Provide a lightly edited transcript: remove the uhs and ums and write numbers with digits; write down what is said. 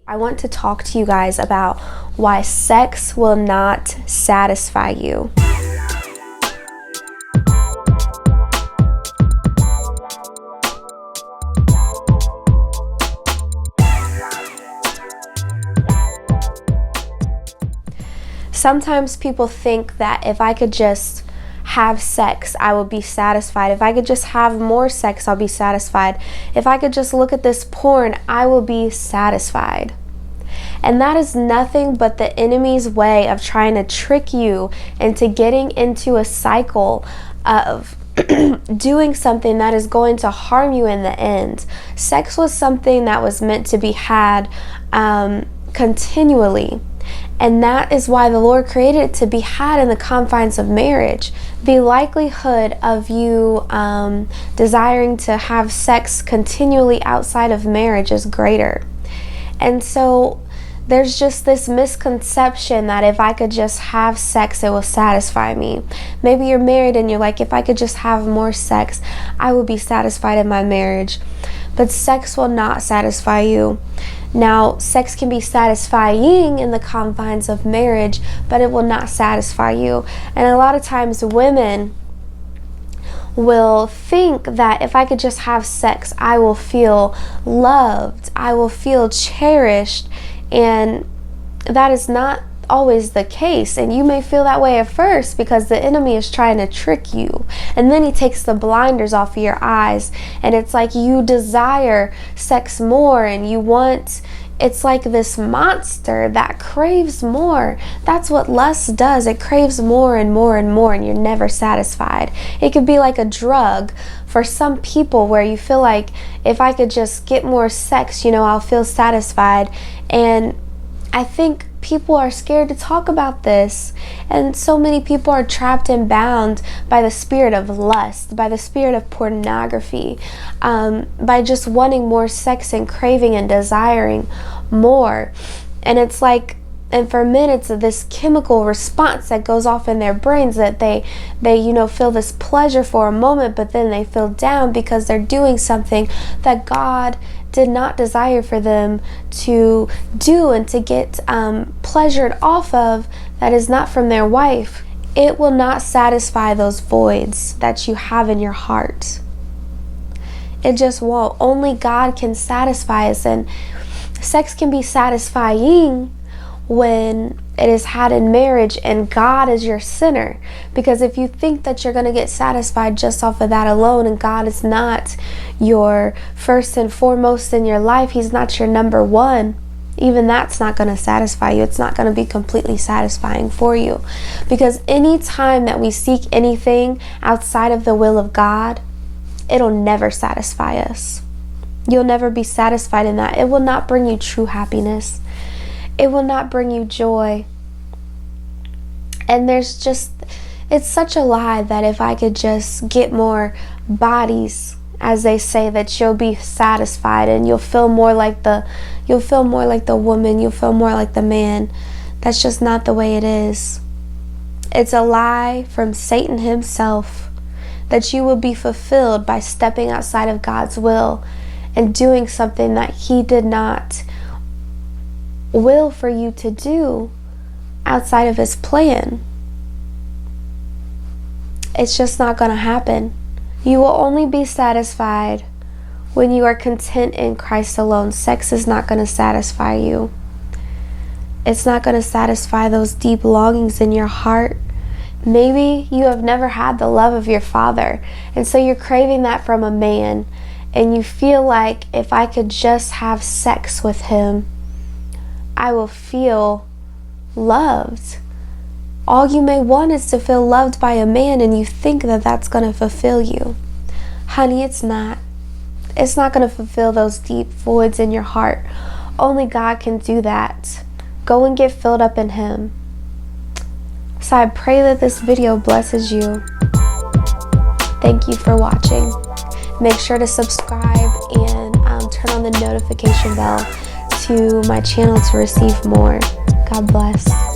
I want to talk to you guys about why sex will not satisfy you. Sometimes people think that if I could just have sex, I will be satisfied. If I could just have more sex, I'll be satisfied. If I could just look at this porn, I will be satisfied. And that is nothing but the enemy's way of trying to trick you into getting into a cycle of doing something that is going to harm you in the end. Sex was something that was meant to be had continually. And that is why the Lord created it to be had in the confines of marriage. The likelihood of you desiring to have sex continually outside of marriage is greater. And so there's just this misconception that if I could just have sex, it will satisfy me. Maybe you're married and you're like, if I could just have more sex, I will be satisfied in my marriage. But sex will not satisfy you. Now, sex can be satisfying in the confines of marriage, but it will not satisfy you. And a lot of times women will think that if I could just have sex, I will feel loved, I will feel cherished, and that is not always the case. And you may feel that way at first because the enemy is trying to trick you, and then he takes the blinders off of your eyes, and it's like you desire sex more, and you want, it's like this monster that craves more. That's what lust does. It craves more and more and more, and you're never satisfied. It could be like a drug for some people where you feel like if I could just get more sex, I'll feel satisfied. And I think people are scared to talk about this, and so many people are trapped and bound by the spirit of lust, by the spirit of pornography, by just wanting more sex and craving and desiring more. And it's like, and for men, it's this chemical response that goes off in their brains that they feel this pleasure for a moment, but then they feel down because they're doing something that God did not desire for them to do and to get pleasured off of, that is not from their wife. It will not satisfy those voids that you have in your heart. It just won't. Only God can satisfy us, and sex can be satisfying when it is had in marriage and God is your center. Because if you think that you're going to get satisfied just off of that alone, and God is not your first and foremost in your life, He's not your number one, even that's not going to satisfy you. It's not going to be completely satisfying for you. Because any time that we seek anything outside of the will of God, it'll never satisfy us. You'll never be satisfied in that. It will not bring you true happiness. It will not bring you joy. And it's such a lie that if I could just get more bodies, as they say, that you'll be satisfied and you'll feel more like the woman, you'll feel more like the man. That's just not the way it is. It's a lie from Satan himself that you will be fulfilled by stepping outside of God's will and doing something that He did not will for you to do outside of His plan. It's just not going to happen. You will only be satisfied when you are content in Christ alone. Sex is not going to satisfy you. It's not going to satisfy those deep longings in your heart. Maybe you have never had the love of your Father, and so you're craving that from a man, and you feel like if I could just have sex with him, I will feel loved. All you may want is to feel loved by a man, and you think that that's going to fulfill you. Honey, it's not. It's not going to fulfill those deep voids in your heart. Only God can do that. Go and get filled up in Him. So I pray that this video blesses you. Thank you for watching. Make sure to subscribe and turn on the notification bell to my channel to receive more. God bless.